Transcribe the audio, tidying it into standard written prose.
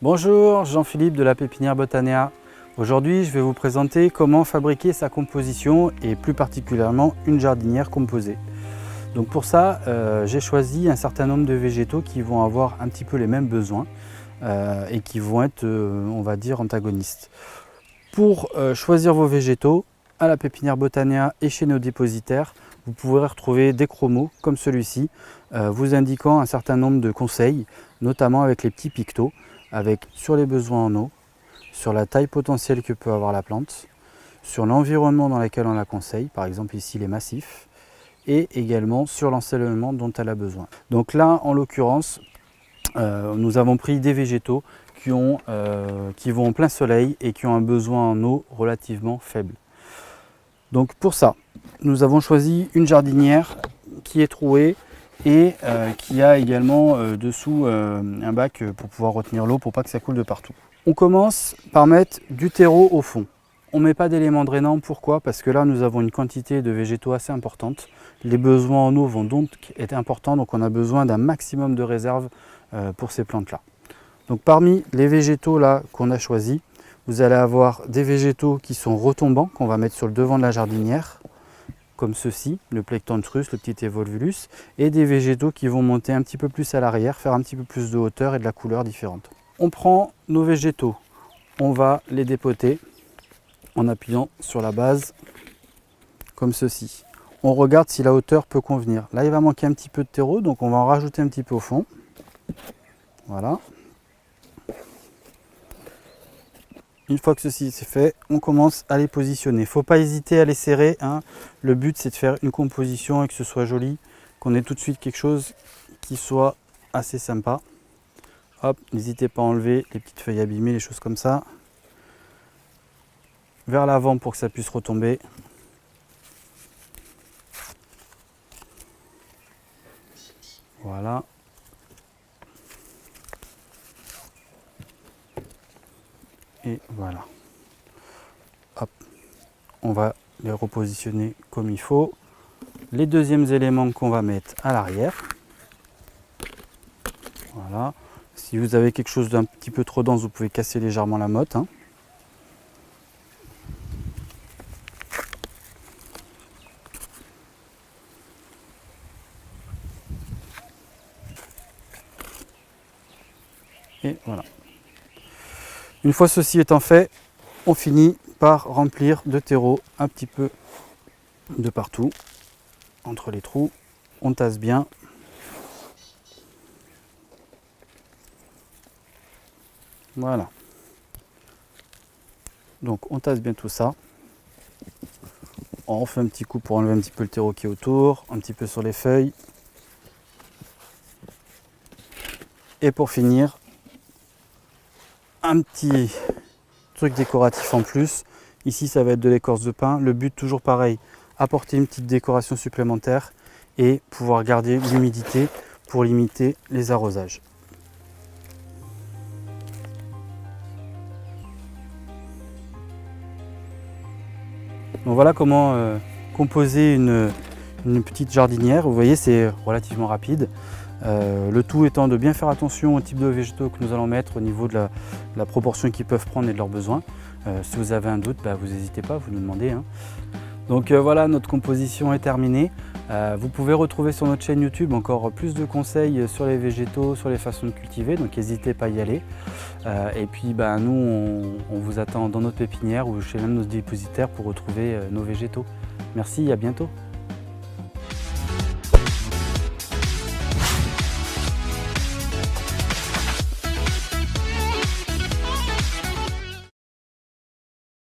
Bonjour, Jean-Philippe de la pépinière Botanea. Aujourd'hui, je vais vous présenter comment fabriquer sa composition et plus particulièrement une jardinière composée. Donc pour ça, j'ai choisi un certain nombre de végétaux qui vont avoir un petit peu les mêmes besoins et qui vont être, on va dire, antagonistes. Pour choisir vos végétaux, à la pépinière Botanea et chez nos dépositaires, vous pourrez retrouver des chromos comme celui-ci, vous indiquant un certain nombre de conseils, notamment avec les petits pictos, avec sur les besoins en eau, sur la taille potentielle que peut avoir la plante, sur l'environnement dans lequel on la conseille, par exemple ici les massifs, et également sur l'ensoleillement dont elle a besoin. Donc là, en l'occurrence, nous avons pris des végétaux qui vont en plein soleil et qui ont un besoin en eau relativement faible. Donc pour ça, nous avons choisi une jardinière qui est trouée et qui a également dessous un bac pour pouvoir retenir l'eau pour pas que ça coule de partout. On commence par mettre du terreau au fond. On ne met pas d'éléments drainants, pourquoi? Parce que là nous avons une quantité de végétaux assez importante. Les besoins en eau vont donc être importants, donc on a besoin d'un maximum de réserve pour ces plantes là. Donc parmi les végétaux là qu'on a choisis, vous allez avoir des végétaux qui sont retombants, qu'on va mettre sur le devant de la jardinière, comme ceci, le Plectantrus, le petit Evolvulus, et des végétaux qui vont monter un petit peu plus à l'arrière, faire un petit peu plus de hauteur et de la couleur différente. On prend nos végétaux, on va les dépoter en appuyant sur la base, comme ceci. On regarde si la hauteur peut convenir. Là, il va manquer un petit peu de terreau, donc on va en rajouter un petit peu au fond. Voilà. Une fois que ceci c'est fait, on commence à les positionner. Il ne faut pas hésiter à les serrer, hein. Le but c'est de faire une composition et que ce soit joli, qu'on ait tout de suite quelque chose qui soit assez sympa. Hop, n'hésitez pas à enlever les petites feuilles abîmées, les choses comme ça. Vers l'avant pour que ça puisse retomber. Voilà. Et voilà. Hop. On va les repositionner comme il faut. Les deuxièmes éléments qu'on va mettre à l'arrière. Voilà. Si vous avez quelque chose d'un petit peu trop dense, vous pouvez casser légèrement la motte, hein. Et voilà. Une fois ceci étant fait, on finit par remplir de terreau un petit peu de partout, entre les trous. On tasse bien. Voilà. Donc on tasse bien tout ça. On refait un petit coup pour enlever un petit peu le terreau qui est autour, un petit peu sur les feuilles. Et pour finir, un petit truc décoratif en plus. Ici ça va être de l'écorce de pin. Le but toujours pareil, apporter une petite décoration supplémentaire et pouvoir garder l'humidité pour limiter les arrosages. Donc voilà comment composer une petite jardinière. Vous voyez, c'est relativement rapide. Le tout étant de bien faire attention au type de végétaux que nous allons mettre au niveau de la proportion qu'ils peuvent prendre et de leurs besoins. Si vous avez un doute, vous n'hésitez pas, vous nous demandez, hein. Donc voilà, notre composition est terminée. Vous pouvez retrouver sur notre chaîne YouTube encore plus de conseils sur les végétaux, sur les façons de cultiver, donc n'hésitez pas à y aller. Et puis nous, on vous attend dans notre pépinière ou chez l'un de nos dépositaires pour retrouver nos végétaux. Merci, à bientôt.